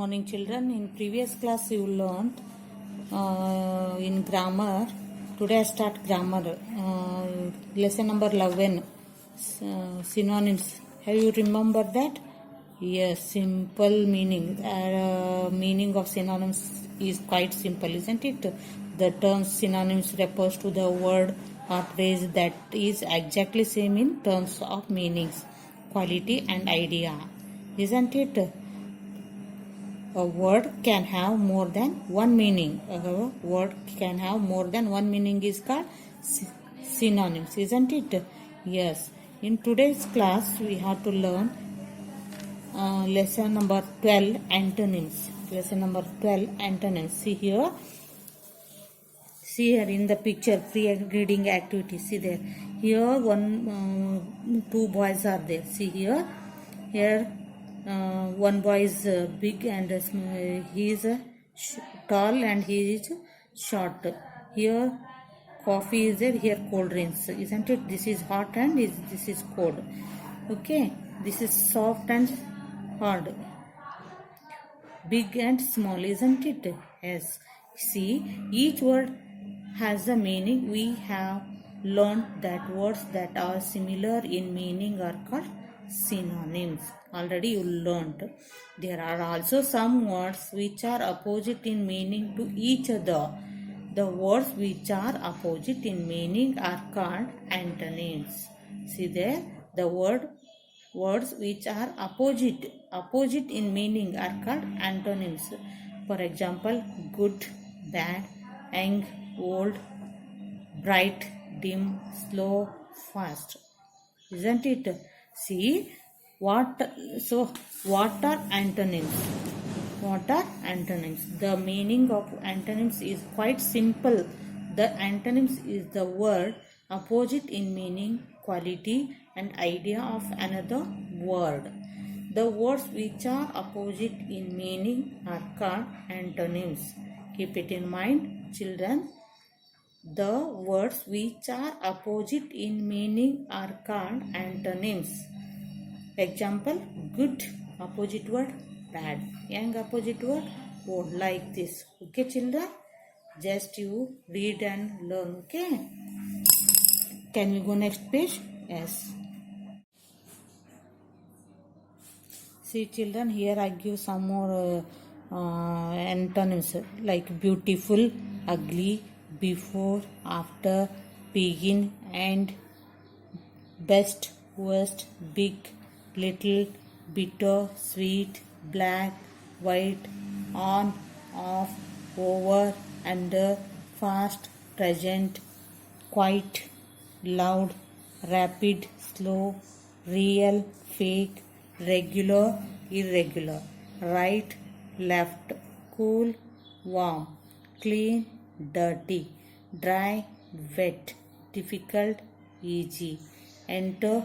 Morning children. In previous class you learned in grammar. Today I start grammar. Lesson number 11. Synonyms. Have you remember that? Yes, simple meaning. Meaning of synonyms is quite simple, isn't it? The term synonyms refers to the word or phrase that is exactly same in terms of meanings, quality and idea. Isn't it? A word can have more than one meaning. A word can have more than one meaning is called synonyms, isn't it? Yes. In today's class, we have to learn lesson number 12, antonyms. Lesson number 12, antonyms. See here in the picture, free reading activity. See there. Here, two boys are there. See here. One boy is big and he is tall and he is short. Here coffee is there, here cold drinks, isn't it? This is hot and this is cold. Okay, this is soft and hard, big and small, isn't it? Yes. See, each word has a meaning. We have learned that words that are similar in meaning are called synonyms. Already you learned. There are also some words which are opposite in meaning to each other. The words which are opposite in meaning are called antonyms. See there, the words which are opposite in meaning are called antonyms. For example, good, bad, young, old, bright, dim, slow, fast. Isn't it? See, what are antonyms? What are antonyms? The meaning of antonyms is quite simple. The antonyms is the word opposite in meaning, quality and idea of another word. The words which are opposite in meaning are called antonyms. Keep it in mind, children. The words which are opposite in meaning are called antonyms. Example, good, opposite word, bad. Young, opposite word, old, like this. Okay, children? Just you read and learn, okay? Can we go next page? Yes. See, children, here I give some more antonyms like beautiful, ugly, before, after, begin, end, best, worst, big, little, bitter, sweet, black, white, on, off, over, under, fast, present, quiet, loud, rapid, slow, real, fake, regular, irregular, right, left, cool, warm, clean, dirty, dry, wet, difficult, easy, enter,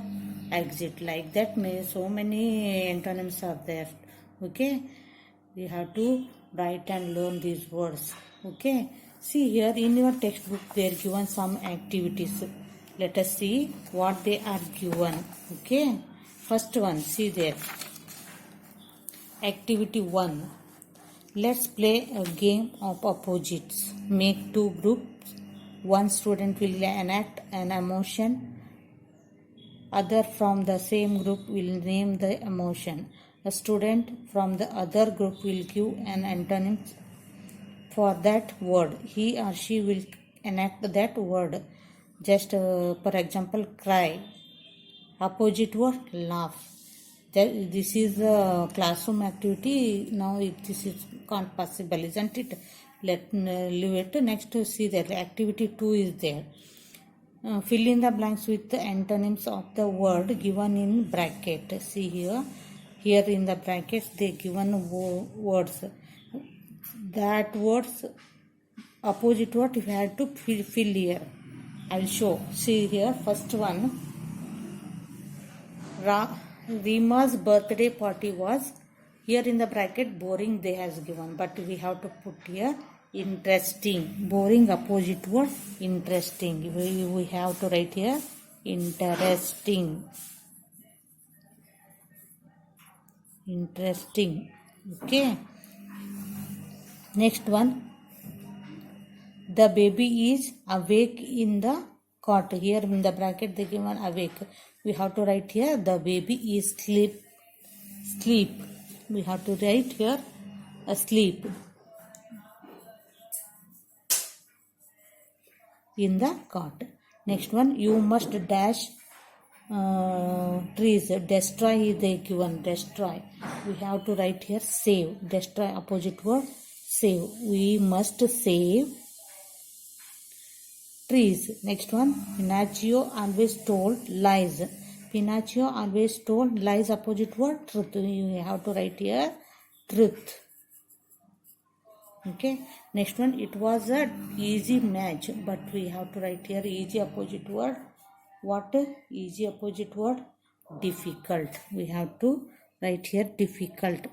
exit. Like that, so many antonyms are there. Okay, we have to write and learn these words. Okay, see here in your textbook they are given some activities. Let us see what they are given. Okay, first one, see there. Activity 1. Let's play a game of opposites. Make two groups. One student will enact an emotion. Other from the same group will name the emotion. A student from the other group will give an antonym for that word. He or she will enact that word. Just for example, cry. Opposite word, laugh. This is a classroom activity. Now this is can't possible, isn't it? Let leave it. Next, see that activity 2 is there. Fill in the blanks with the antonyms of the word given in bracket. See here. Here in the brackets they given words. That words opposite word you have to fill here. I will show. See here. First one. Rima's birthday party was, here in the bracket boring they has given, but we have to put here interesting. Boring opposite word interesting. We have to write here interesting. Okay. Next one, the baby is awake in the cot. Here in the bracket they given awake. We have to write here the baby is sleep. We have to write here asleep in the cot. Next one, you must dash trees. Destroy is they given. Destroy. We have to write here save. Destroy opposite word save. We must save trees. Next one, Pinocchio always told lies. Pinocchio always told lies opposite word truth. You have to write here truth. Okay. Next one, it was a easy match, but we have to write here easy opposite word. What easy opposite word? Difficult. We have to write here difficult.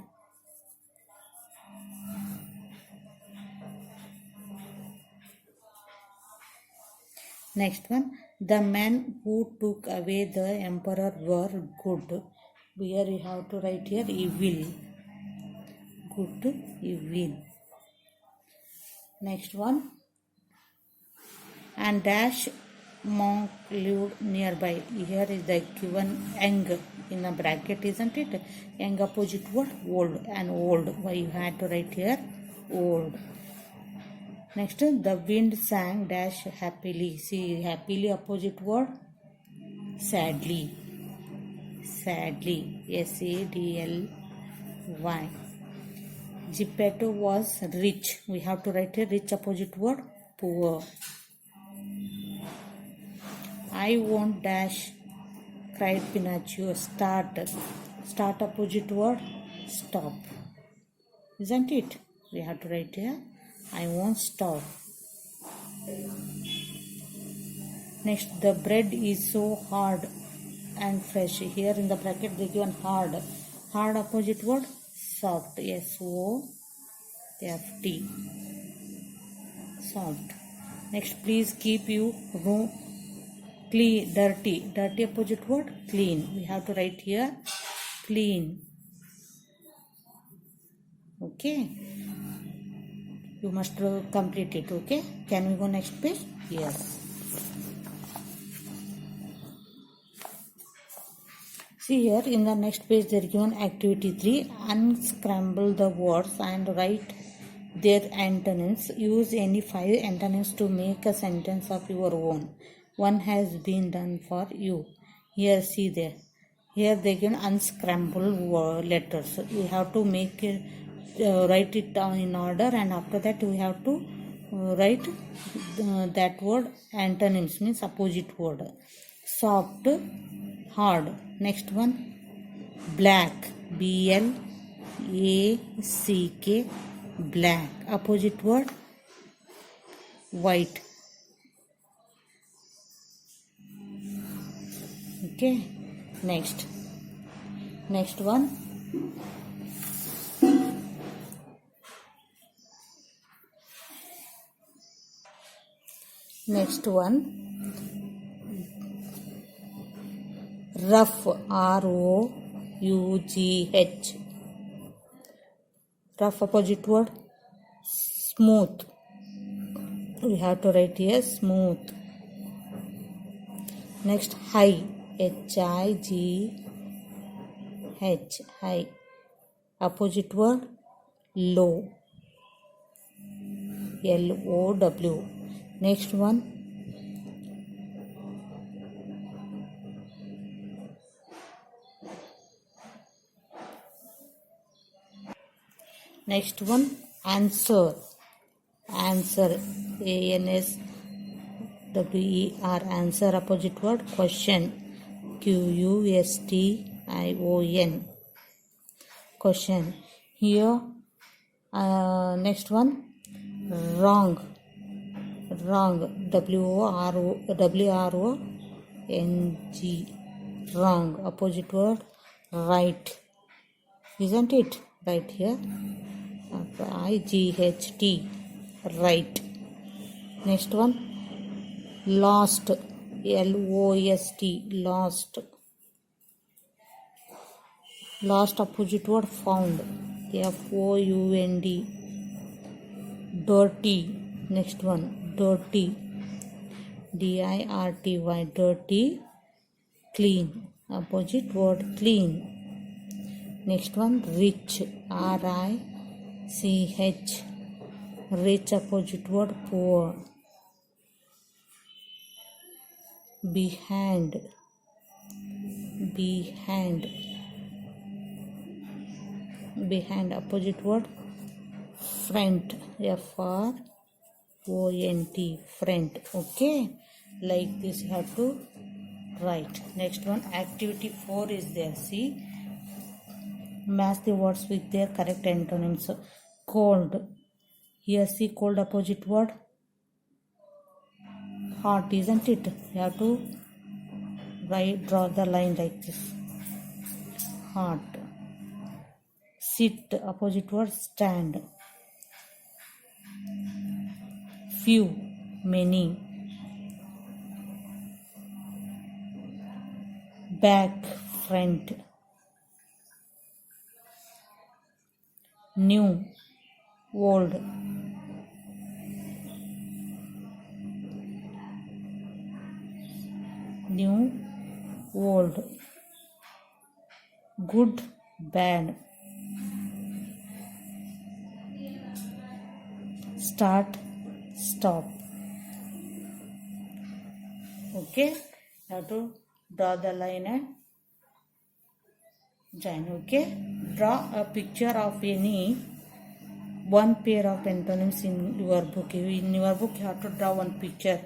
Next one, the men who took away the emperor were good. Here you have to write here evil. Good, evil. Next one, and dash monk lived nearby. Here is the given young in a bracket, isn't it? Young opposite word old, and old. Why you had to write here old. Next, the wind sang dash happily. See, happily opposite word sadly. Sadly. SADLY. Geppetto was rich. We have to write a rich opposite word poor. I won't dash, cried Pinocchio. Start. Start opposite word stop. Isn't it? We have to write here I won't stop. Next, the bread is so hard and fresh. Here in the bracket they given hard. Hard opposite word soft. SOFT. Soft. Next, please keep your room clean. Dirty. Dirty opposite word clean. We have to write here clean. Okay. You must complete it. Okay. Can we go next page? Yes. See here in the next page they are given activity 3. Unscramble the words and write their antonyms. Use any 5 antonyms to make a sentence of your own. One has been done for you. Here, see there. Here they can unscramble letters. We have to make it, write it down in order, and after that we have to write that word antonyms, means opposite word. Soft, hard. Next one, black. BLACK. Black. Opposite word white. Okay. Next one, rough. ROUGH. Rough opposite word smooth. We have to write here smooth. Next, high. HIGH. High. Opposite word low. LOW. Next one, answer. ANSWER. Answer opposite word question. QUSTION. Question. Here next one, wrong. WRONG. Wrong. Opposite word right. Isn't it? Right here. IGHT. Right. Next one, lost. LOST. Lost. Lost opposite word found. FOUND. dirty. Next one, dirty, dirty, dirty. Clean, opposite word clean. Next one, rich, rich, rich, opposite word poor. Behind, behind, opposite word front, front, front. Okay, like this you have to write. Next one, activity 4 is there. See, match the words with their correct antonyms. Cold, here see, cold opposite word hot, isn't it? You have to draw the line like this. Hot. Sit, opposite word stand. Few, many. Back, front. New, old. New, old. Good, bad. Start, stop. Okay, have to draw the line and join. Okay, draw a picture of any one pair of antonyms in your book. In your book you have to draw one picture.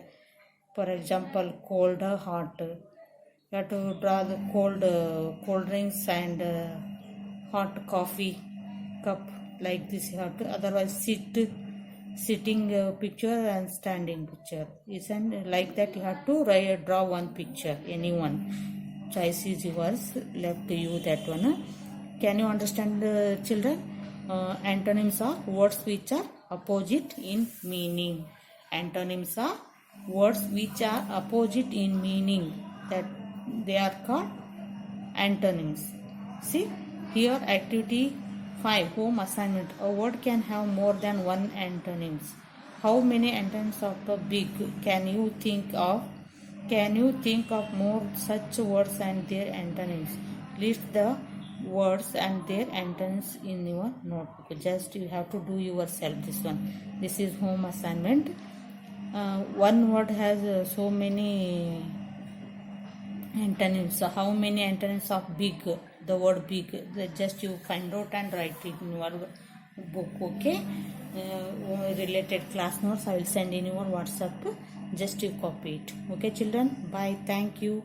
For example, cold, hot. You have to draw the cold drinks and hot coffee cup, like this you have to. Otherwise, sitting picture and standing picture. Isn't like that? You have to draw one picture, any one. Choice is yours, left to you that one. Can you understand, children? Antonyms are words which are opposite in meaning. Antonyms are words which are opposite in meaning, that they are called antonyms. See here, activity 5, home assignment. A word can have more than one antonyms. How many antonyms of the big can you think of? Can you think of more such words and their antonyms? List the words and their antonyms in your notebook. Just you have to do yourself this one. This is home assignment. One word has so many antonyms. How many antonyms of big? The word big. Just you find out and write it in your book. Okay. Related class notes I will send in your WhatsApp. Just you copy it. Okay, children. Bye. Thank you.